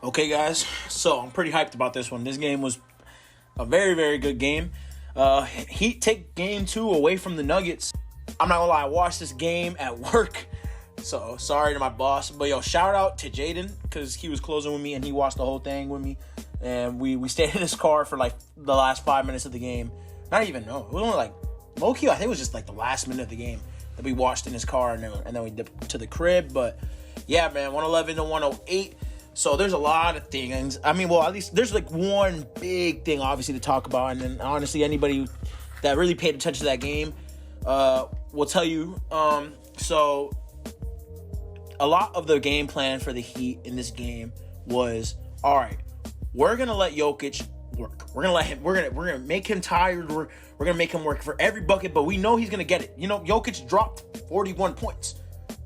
Okay, guys, so I'm pretty hyped about this one. This game was a very, very good game. Heat take game 2 away from the Nuggets. I'm not gonna lie, I watched this game at work, so sorry to my boss. But yo, shout out to Jaden, because he was closing with me and he watched the whole thing with me. And we stayed in his car for like the last 5 minutes of the game. Not even, no, it was only like, low-key, I think it was just like the last minute of the game that we watched in his car, and then we dipped to the crib. But yeah, man, 111 to 108. So there's a lot of things. I mean, well, at least there's like one big thing, obviously, to talk about. And then, honestly, anybody that really paid attention to that game will tell you. So a lot of the game plan for the Heat in this game was, all right, we're going to let Jokic work. We're gonna make him tired. We're gonna make him work for every bucket, but we know he's gonna get it. You know, Jokic dropped 41 points.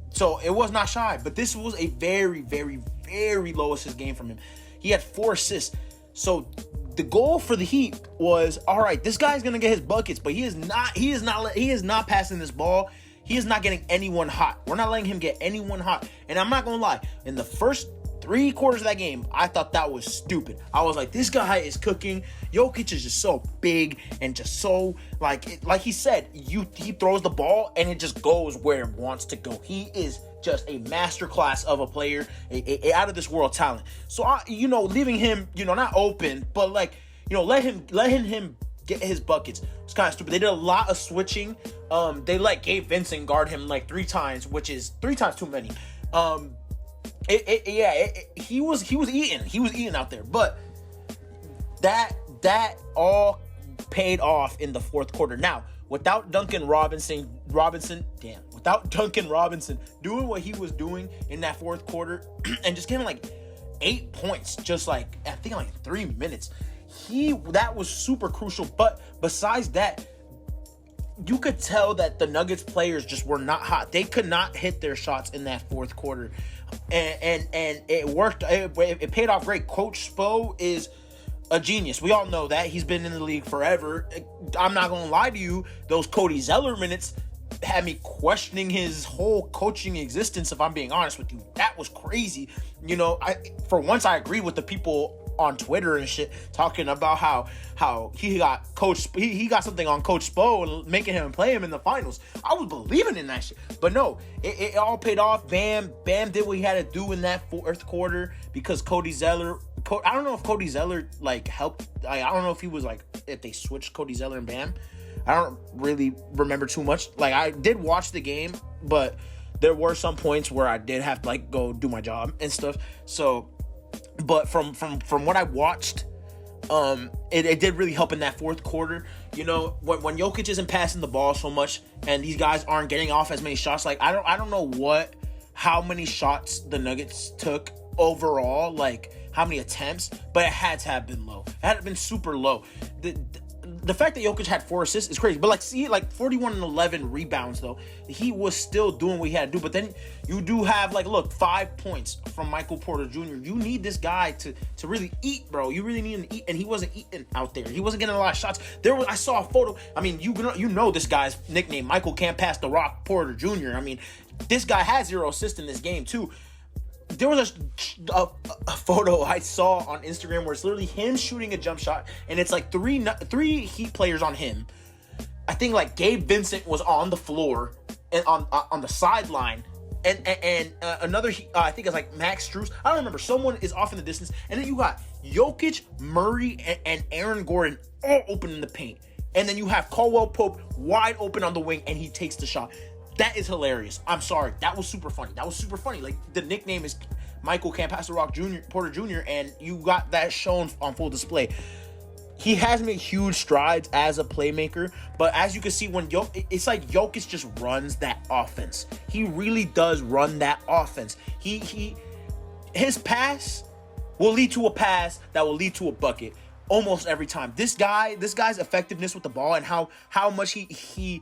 So it was not shy, but this was a very, very, very low assist game from him. He had 4 assists. So the goal for the Heat was, all right, this guy's gonna get his buckets, but he is not passing this ball. He is not getting anyone hot. We're not letting him get anyone hot. And I'm not gonna lie, in the first 3 quarters of that game, I thought that was stupid. I was like, this guy is cooking. Jokic is just so big and just so, like he said, he throws the ball and it just goes where it wants to go. He is just a masterclass of a player, a out of this world talent. So, leaving him, not open, but letting him get his buckets. It's kind of stupid. They did a lot of switching. They let Gabe Vincent guard him like 3 times, which is 3 times too many. He was eating out there, but that all paid off in the fourth quarter. Now, without Duncan Robinson doing what he was doing in that fourth quarter and just getting like 8 points, just like I think like 3 minutes, that was super crucial. But besides that, you could tell that the Nuggets players just were not hot. They could not hit their shots in that fourth quarter. And it worked. It paid off great. Coach Spo is a genius. We all know that. He's been in the league forever. I'm not going to lie to you. Those Cody Zeller minutes had me questioning his whole coaching existence, if I'm being honest with you. That was crazy. For once, I agreed with the people on Twitter and shit talking about how he got he got something on Coach Spo and making him play him in the finals. I was believing in that shit, but no, it all paid off. Bam did what he had to do in that fourth quarter because Cody Zeller. I don't know if Cody Zeller helped. I don't know if he was if they switched Cody Zeller and Bam. I don't really remember too much. I did watch the game, but there were some points where I did have to go do my job and stuff. So. But from what I watched, it did really help in that fourth quarter. When Jokic isn't passing the ball so much and these guys aren't getting off as many shots, I don't know how many shots the Nuggets took overall, how many attempts, but it had to have been low. It had been super low. The fact that Jokic had 4 assists is crazy. But 41 and 11 rebounds though. He was still doing what he had to do. But then you do have 5 points from Michael Porter Jr. You need this guy to really eat, bro. You really need him to eat, and he wasn't eating out there. He wasn't getting a lot of shots. I saw a photo. I mean, you know this guy's nickname, Michael Can't Pass the Rock Porter Jr. I mean, this guy has 0 assists in this game too. There was a photo I saw on Instagram where it's literally him shooting a jump shot, and it's three Heat players on him. I think Gabe Vincent was on the floor and on the sideline, and another I think it's Max Strus. I don't remember. Someone is off in the distance, and then you got Jokic, Murray, and Aaron Gordon all open in the paint, and then you have Caldwell Pope wide open on the wing, and he takes the shot. That is hilarious. I'm sorry. That was super funny. The nickname is Michael Can't Pass the Rock Porter Jr., and you got that shown on full display. He has made huge strides as a playmaker, but as you can see, it's like Jokic just runs that offense. He really does run that offense. His pass will lead to a pass that will lead to a bucket almost every time. This guy's effectiveness with the ball and how much he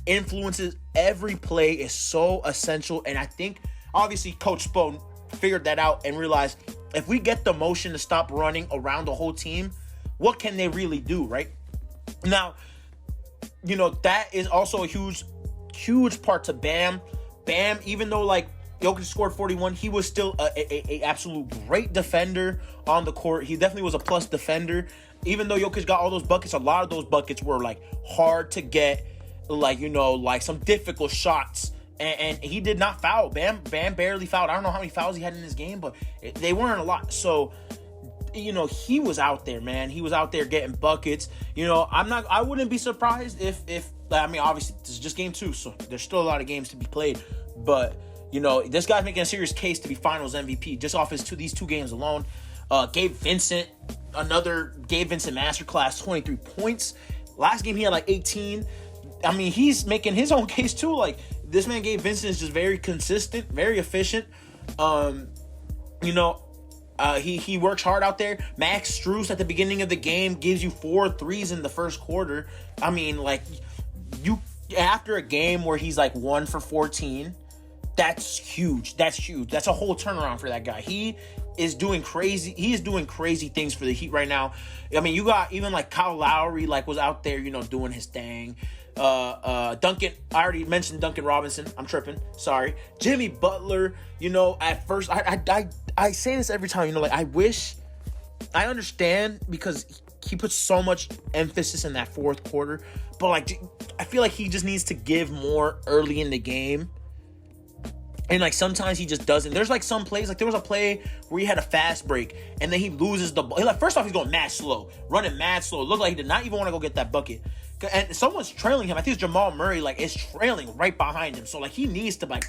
influences every play is so essential. And I think obviously Coach Spo figured that out and realized if we get the motion to stop running around the whole team, what can they really do, right? Now, that is also a huge part to Bam. Bam, even though Jokic scored 41. He was still a absolute great defender on the court. He definitely was a plus defender. Even though Jokic got all those buckets, a lot of those buckets were like hard to get, like, you know, like some difficult shots. And he did not foul. Bam barely fouled. I don't know how many fouls he had in this game, but they weren't a lot. So, you know, he was out there, man. He was out there getting buckets. You know, I wouldn't be surprised if I mean, obviously this is just game 2, so there's still a lot of games to be played. But, you know, this guy's making a serious case to be Finals MVP just off these 2 games alone. Gabe Vincent, another Gabe Vincent masterclass, 23 points. Last game he had like 18. I mean, he's making his own case too. Like, this man Gabe Vincent is just very consistent, very efficient. You know, he works hard out there. Max Strus at the beginning of the game gives you 4 threes in the first quarter. I mean, like, you after a game where he's like 1 for 14, that's huge. That's huge. That's a whole turnaround for that guy. He is doing crazy things for the Heat right now. I mean, you got even like Kyle Lowry, like, was out there, you know, doing his thing. Duncan, I already mentioned Duncan Robinson. I'm tripping. Sorry. Jimmy Butler, you know, at first, I say this every time, you know, like, I understand because he puts so much emphasis in that fourth quarter, but like, I feel like he just needs to give more early in the game. And, like, sometimes he just doesn't. There's, like, some plays. Like, there was a play where he had a fast break, and then he loses the ball. Like, first off, he's going mad slow. Running mad slow. It looked like he did not even want to go get that bucket. And someone's trailing him. I think it's Jamal Murray, like, is trailing right behind him. So, like, he needs to, like,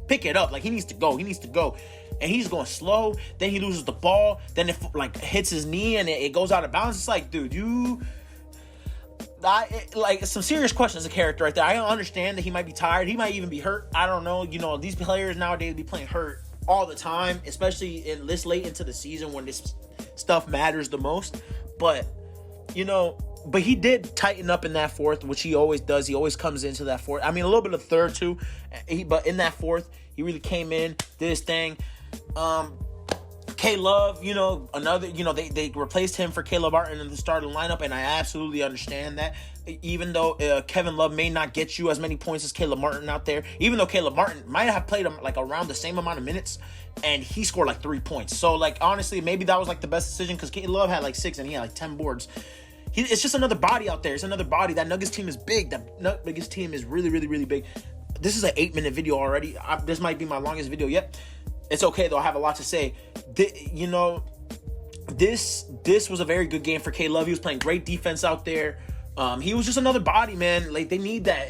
pick it up. Like, he needs to go. And he's going slow. Then he loses the ball. Then it, like, hits his knee, and it goes out of bounds. It's like, dude, like, some serious questions of character right there. I understand that he might be tired. He might even be hurt. I don't know. You know, these players nowadays be playing hurt all the time, especially in this late into the season when this stuff matters the most. But, you know, but he did tighten up in that fourth, which he always does. He always comes into that fourth. I mean, a little bit of third too. But in that fourth, he really came in, did his thing. K-Love, you know, another, you know, they replaced him for Caleb Martin in the starting lineup, and I absolutely understand that. Even though Kevin Love may not get you as many points as Caleb Martin out there, even though Caleb Martin might have played him like around the same amount of minutes, and he scored like 3 points. So, like, honestly, maybe that was like the best decision because Caleb Love had like 6 and he had like 10 boards. It's just another body out there. It's another body. That Nuggets team is big. That Nuggets team is really, really, really big. This is an 8-minute video already. This might be my longest video yet. It's okay, though. I have a lot to say. You know, this was a very good game for K-Love. He was playing great defense out there. He was just another body, man. Like, they need that.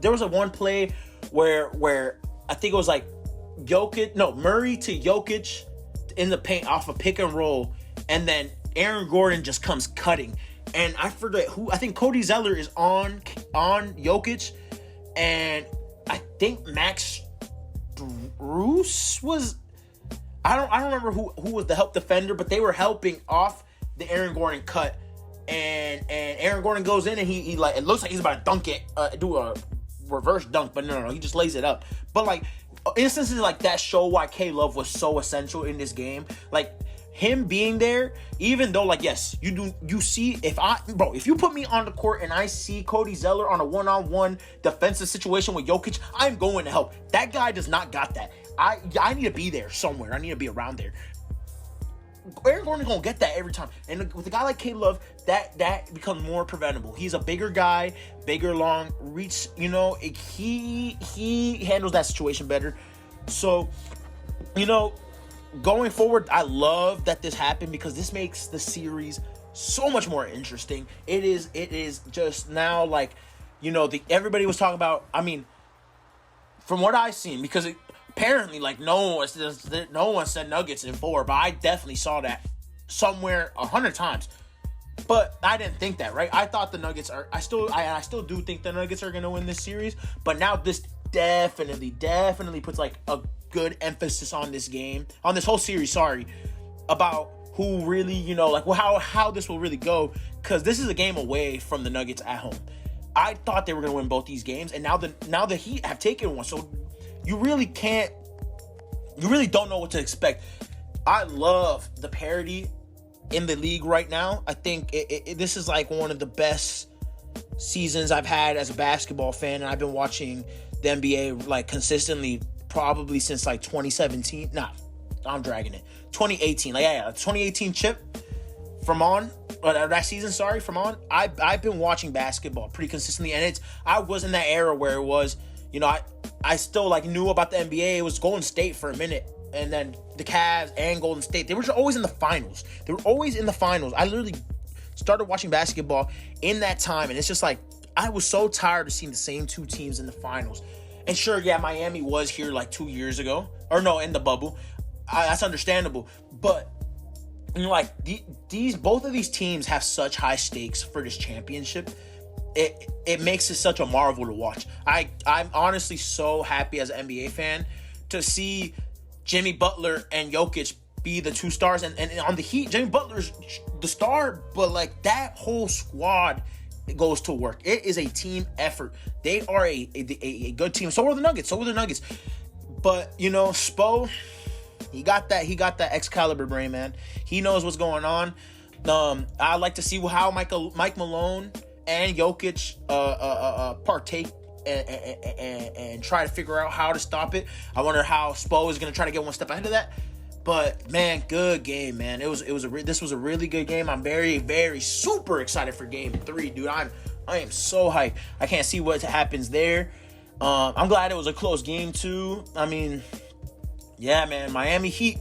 There was a one play where I think it was like Murray to Jokic in the paint off a pick and roll, and then Aaron Gordon just comes cutting. And I forget who. I think Cody Zeller is on Jokic, and I think Max Strus was. I don't remember who was the help defender, but they were helping off the Aaron Gordon cut, and Aaron Gordon goes in and he like, it looks like he's about to dunk it, do a reverse dunk, but no, he just lays it up. But like instances like that show why K-Love was so essential in this game. Like, him being there, even though, like, yes, you see, if you put me on the court and I see Cody Zeller on a one-on-one defensive situation with Jokic, I'm going to help. That guy does not got that. I need to be there somewhere. I need to be around there. Aaron Gordon's gonna get that every time. And with a guy like K-Love, that becomes more preventable. He's a bigger guy, bigger, long reach, you know, he handles that situation better. So, you know, going forward, I love that this happened because this makes the series so much more interesting. It is just now, like, you know, everybody was talking about, I mean, from what I've seen, because apparently, like, no one said Nuggets in 4, but I definitely saw that somewhere 100 times. But I didn't think that, right? I thought the Nuggets are, I still do think the Nuggets are going to win this series, but now this definitely puts like a good emphasis on this game, on this whole series, about who really, you know, like, well, how this will really go, because this is a game away from the Nuggets at home. I thought they were going to win both these games, and now the Heat have taken one, so you really don't know what to expect. I love the parity in the league right now. I think this is like one of the best seasons I've had as a basketball fan, and I've been watching the NBA like consistently probably since like 2017. Nah, I'm dragging it. 2018. Like, yeah, 2018 chip from on. That season, sorry, from on. I've been watching basketball pretty consistently, and I was in that era where it was, you know, I still like knew about the NBA. It was Golden State for a minute, and then the Cavs and Golden State. They were always in the finals. They were always in the finals. I literally started watching basketball in that time, and it's just like I was so tired of seeing the same two teams in the finals. And sure, yeah, Miami was here like 2 years ago, or no, in the bubble. That's understandable, but you know, like both of these teams have such high stakes for this championship. It makes it such a marvel to watch. I'm honestly so happy as an NBA fan to see Jimmy Butler and Jokic be the two stars, and on the Heat, Jimmy Butler's the star, but like that whole squad goes to work. It is a team effort. They are a good team. So are the Nuggets. But you know, Spo, he got that Excalibur brain, man. He knows what's going on. I like to see how Mike Malone and Jokic partake and try to figure out how to stop it. I wonder how Spo is going to try to get one step ahead of that. But man, good game, man. This was a really good game. I'm very, very super excited for Game 3, dude. I am so hyped. I can't see what happens there. I'm glad it was a close game too. I mean, yeah, man. Miami Heat.